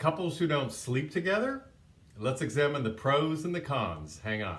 Couples who don't sleep together? Let's examine the pros and the cons. Hang on.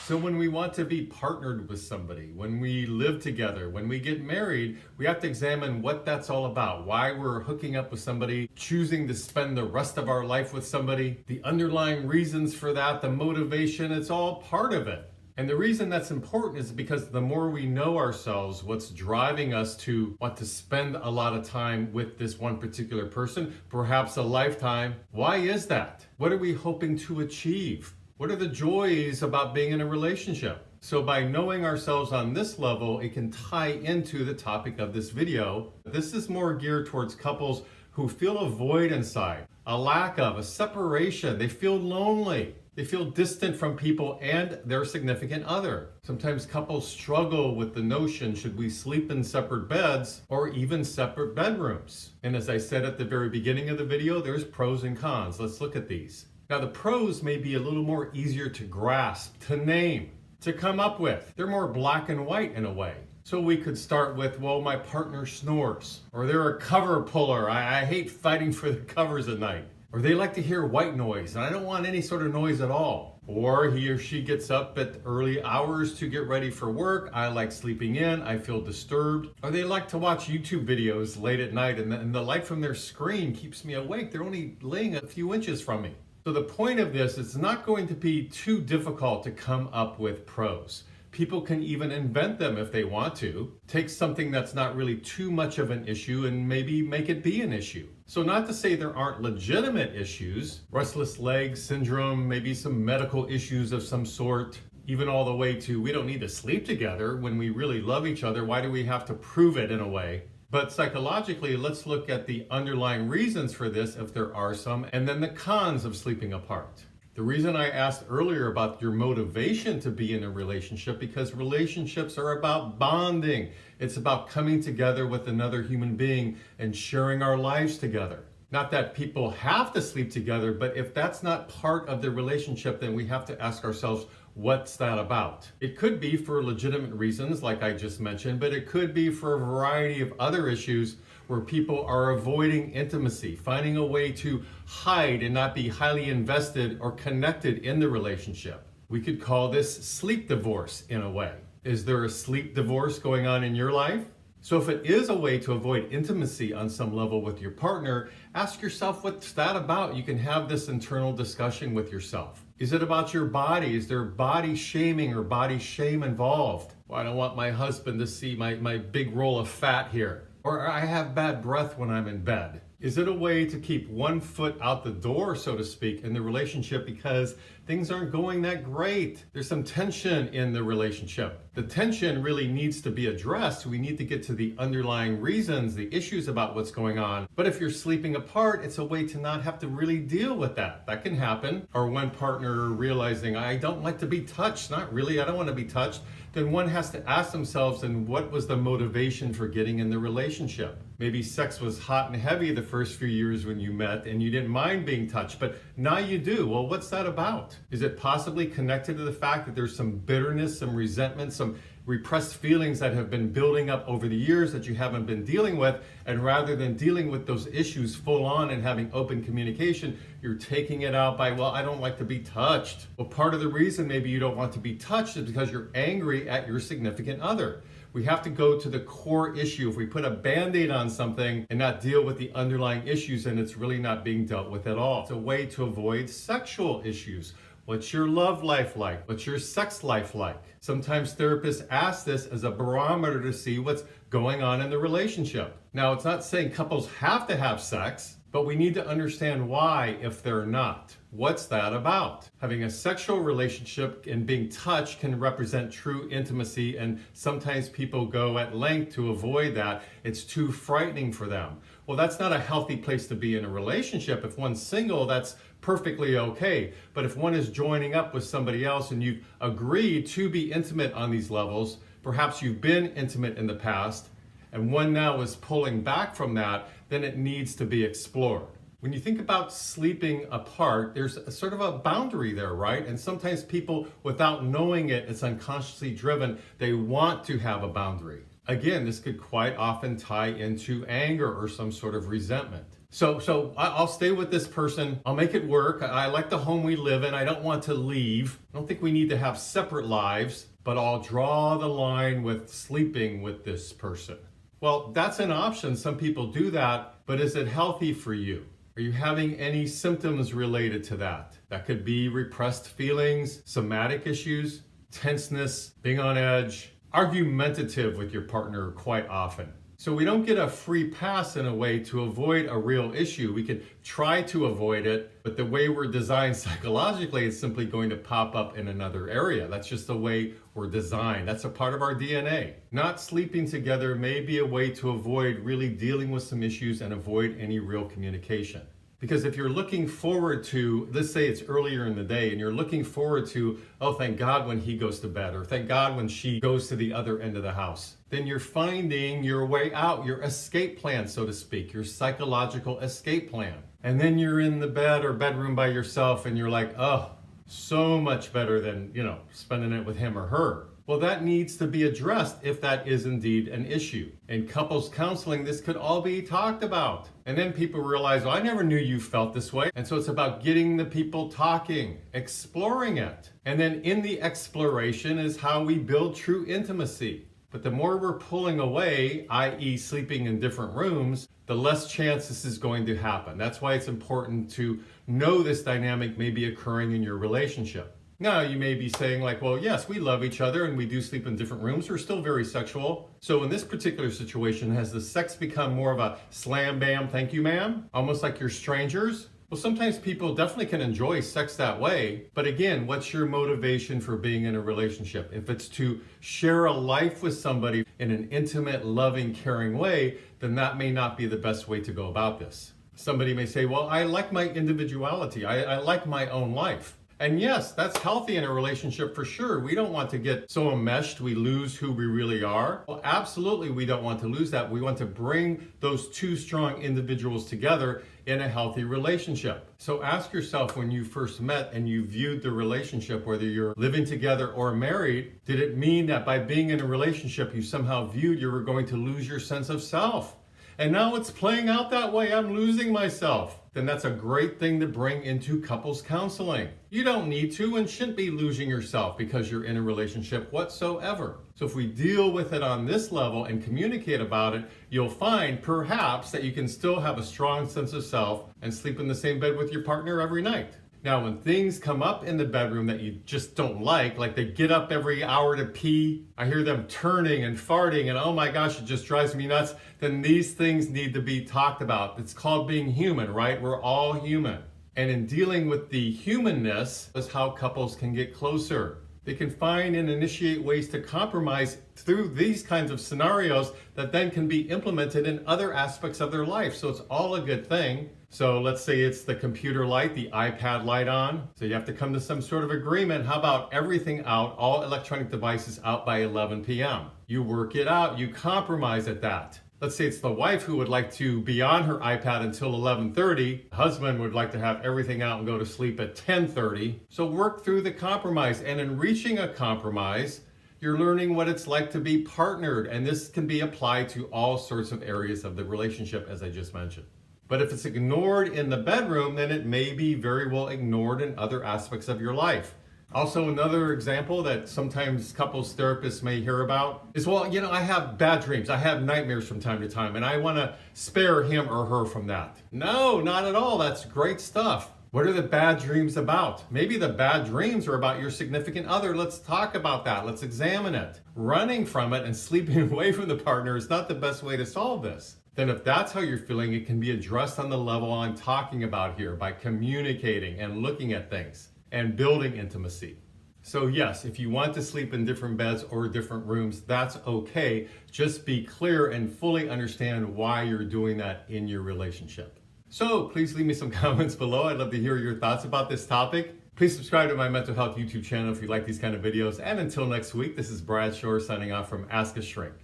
So when we want to be partnered with somebody, when we live together, when we get married, we have to examine what that's all about, why we're hooking up with somebody, choosing to spend the rest of our life with somebody, the underlying reasons for that, the motivation, it's all part of it. And the reason that's important is because the more we know ourselves, what's driving us to want to spend a lot of time with this one particular person, perhaps a lifetime, why is that? What are we hoping to achieve? What are the joys about being in a relationship? So by knowing ourselves on this level, it can tie into the topic of this video. This is more geared towards couples who feel a void inside, a lack of, a separation. They feel lonely. They feel distant from people and their significant other. Sometimes couples struggle with the notion, should we sleep in separate beds or even separate bedrooms? And as I said at the very beginning of the video, there's pros and cons. Let's look at these. Now the pros may be a little more easier to grasp, to name, to come up with. They're more black and white in a way. So we could start with, well, my partner snores, or they're a cover puller. I hate fighting for the covers at night. Or they like to hear white noise, and I don't want any sort of noise at all. Or he or she gets up at early hours to get ready for work. I like sleeping in, I feel disturbed. Or they like to watch YouTube videos late at night, and the light from their screen keeps me awake. They're only laying a few inches from me. So the point of this, it's not going to be too difficult to come up with pros. People can even invent them if they want to. Take something that's not really too much of an issue and maybe make it be an issue. So not to say there aren't legitimate issues, restless leg syndrome, maybe some medical issues of some sort, even all the way to we don't need to sleep together when we really love each other. Why do we have to prove it in a way? But psychologically, let's look at the underlying reasons for this, if there are some, and then the cons of sleeping apart. The reason I asked earlier about your motivation to be in a relationship, because relationships are about bonding. It's about coming together with another human being and sharing our lives together. Not that people have to sleep together, but if that's not part of the relationship, then we have to ask ourselves, what's that about? It could be for legitimate reasons, like I just mentioned, but it could be for a variety of other issues where people are avoiding intimacy, finding a way to hide and not be highly invested or connected in the relationship. We could call this sleep divorce in a way. Is there a sleep divorce going on in your life? So if it is a way to avoid intimacy on some level with your partner, ask yourself, what's that about? You can have this internal discussion with yourself. Is it about your body? Is there body shaming or body shame involved? Well, I don't want my husband to see my big roll of fat here. Or I have bad breath when I'm in bed. Is it a way to keep one foot out the door, so to speak, in the relationship because things aren't going that great? There's some tension in the relationship. The tension really needs to be addressed. We need to get to the underlying reasons, the issues about what's going on. But if you're sleeping apart, it's a way to not have to really deal with that. That can happen. Or one partner realizing, I don't like to be touched. Not really, I don't want to be touched. Then one has to ask themselves, and what was the motivation for getting in the relationship? Maybe sex was hot and heavy the first few years when you met and you didn't mind being touched, but now you do. Well, what's that about? Is it possibly connected to the fact that there's some bitterness, some resentment, some repressed feelings that have been building up over the years that you haven't been dealing with, and rather than dealing with those issues full on and having open communication, you're taking it out by, well, I don't like to be touched. Well, part of the reason maybe you don't want to be touched is because you're angry at your significant other. We have to go to the core issue. If we put a Band-Aid on something and not deal with the underlying issues, then it's really not being dealt with at all. It's a way to avoid sexual issues. What's your love life like? What's your sex life like? Sometimes therapists ask this as a barometer to see what's going on in the relationship. Now, it's not saying couples have to have sex, but we need to understand why if they're not. What's that about? Having a sexual relationship and being touched can represent true intimacy, and sometimes people go at length to avoid that. It's too frightening for them. Well, that's not a healthy place to be in a relationship. If one's single, that's perfectly okay. But if one is joining up with somebody else and you've agreed to be intimate on these levels, perhaps you've been intimate in the past, and one now is pulling back from that, then it needs to be explored. When you think about sleeping apart, there's a sort of a boundary there, right? And sometimes people, without knowing it, it's unconsciously driven, they want to have a boundary. Again, this could quite often tie into anger or some sort of resentment. So I'll stay with this person. I'll make it work. I like the home we live in. I don't want to leave. I don't think we need to have separate lives, but I'll draw the line with sleeping with this person. Well, that's an option. Some people do that, but is it healthy for you? Are you having any symptoms related to that? That could be repressed feelings, somatic issues, tenseness, being on edge, argumentative with your partner quite often. So we don't get a free pass in a way to avoid a real issue. We can try to avoid it, but the way we're designed psychologically, it's simply going to pop up in another area. That's just the way we're designed. That's a part of our DNA. Not sleeping together may be a way to avoid really dealing with some issues and avoid any real communication. Because if you're looking forward to, let's say it's earlier in the day, and you're looking forward to, oh, thank God when he goes to bed, or thank God when she goes to the other end of the house, then you're finding your way out, your escape plan, so to speak, your psychological escape plan. And then you're in the bed or bedroom by yourself, and you're like, oh, so much better than, spending it with him or her. Well, that needs to be addressed if that is indeed an issue. In couples counseling, this could all be talked about. And then people realize, oh, I never knew you felt this way. And so it's about getting the people talking, exploring it. And then in the exploration is how we build true intimacy. But the more we're pulling away, i.e. sleeping in different rooms, the less chance this is going to happen. That's why it's important to know this dynamic may be occurring in your relationship. Now, you may be saying like, well, yes, we love each other and we do sleep in different rooms. We're still very sexual. So in this particular situation, has the sex become more of a slam, bam, thank you, ma'am? Almost like you're strangers? Well, sometimes people definitely can enjoy sex that way. But again, what's your motivation for being in a relationship? If it's to share a life with somebody in an intimate, loving, caring way, then that may not be the best way to go about this. Somebody may say, well, I like my individuality. I like my own life. And yes, that's healthy in a relationship for sure. We don't want to get so enmeshed we lose who we really are. Well, absolutely, we don't want to lose that. We want to bring those two strong individuals together in a healthy relationship. So ask yourself, when you first met and you viewed the relationship, whether you're living together or married, did it mean that by being in a relationship you somehow viewed you were going to lose your sense of self? And now it's playing out that way. I'm losing myself. Then that's a great thing to bring into couples counseling. You don't need to and shouldn't be losing yourself because you're in a relationship whatsoever. So if we deal with it on this level and communicate about it, you'll find perhaps that you can still have a strong sense of self and sleep in the same bed with your partner every night. Now, when things come up in the bedroom that you just don't like they get up every hour to pee, I hear them turning and farting, and oh my gosh, it just drives me nuts, then these things need to be talked about. It's called being human, right? We're all human. And in dealing with the humanness is how couples can get closer. They can find and initiate ways to compromise through these kinds of scenarios that then can be implemented in other aspects of their life. So it's all a good thing. So let's say it's the computer light, the iPad light on. So you have to come to some sort of agreement. How about everything out, all electronic devices out by 11 p.m.? You work it out, you compromise at that. Let's say it's the wife who would like to be on her iPad until 11:30. The husband would like to have everything out and go to sleep at 10:30. So work through the compromise. And in reaching a compromise, you're learning what it's like to be partnered. And this can be applied to all sorts of areas of the relationship, as I just mentioned. But if it's ignored in the bedroom, then it may be very well ignored in other aspects of your life. Also, another example that sometimes couples therapists may hear about is, well, I have bad dreams. I have nightmares from time to time, and I want to spare him or her from that. No, not at all. That's great stuff. What are the bad dreams about? Maybe the bad dreams are about your significant other. Let's talk about that. Let's examine it. Running from it and sleeping away from the partner is not the best way to solve this. Then if that's how you're feeling, it can be addressed on the level I'm talking about here by communicating and looking at things and building intimacy. So yes, if you want to sleep in different beds or different rooms, that's okay. Just be clear and fully understand why you're doing that in your relationship. So please leave me some comments below. I'd love to hear your thoughts about this topic. Please subscribe to my mental health YouTube channel if you like these kind of videos. And until next week, this is Brad Shore signing off from Ask a Shrink.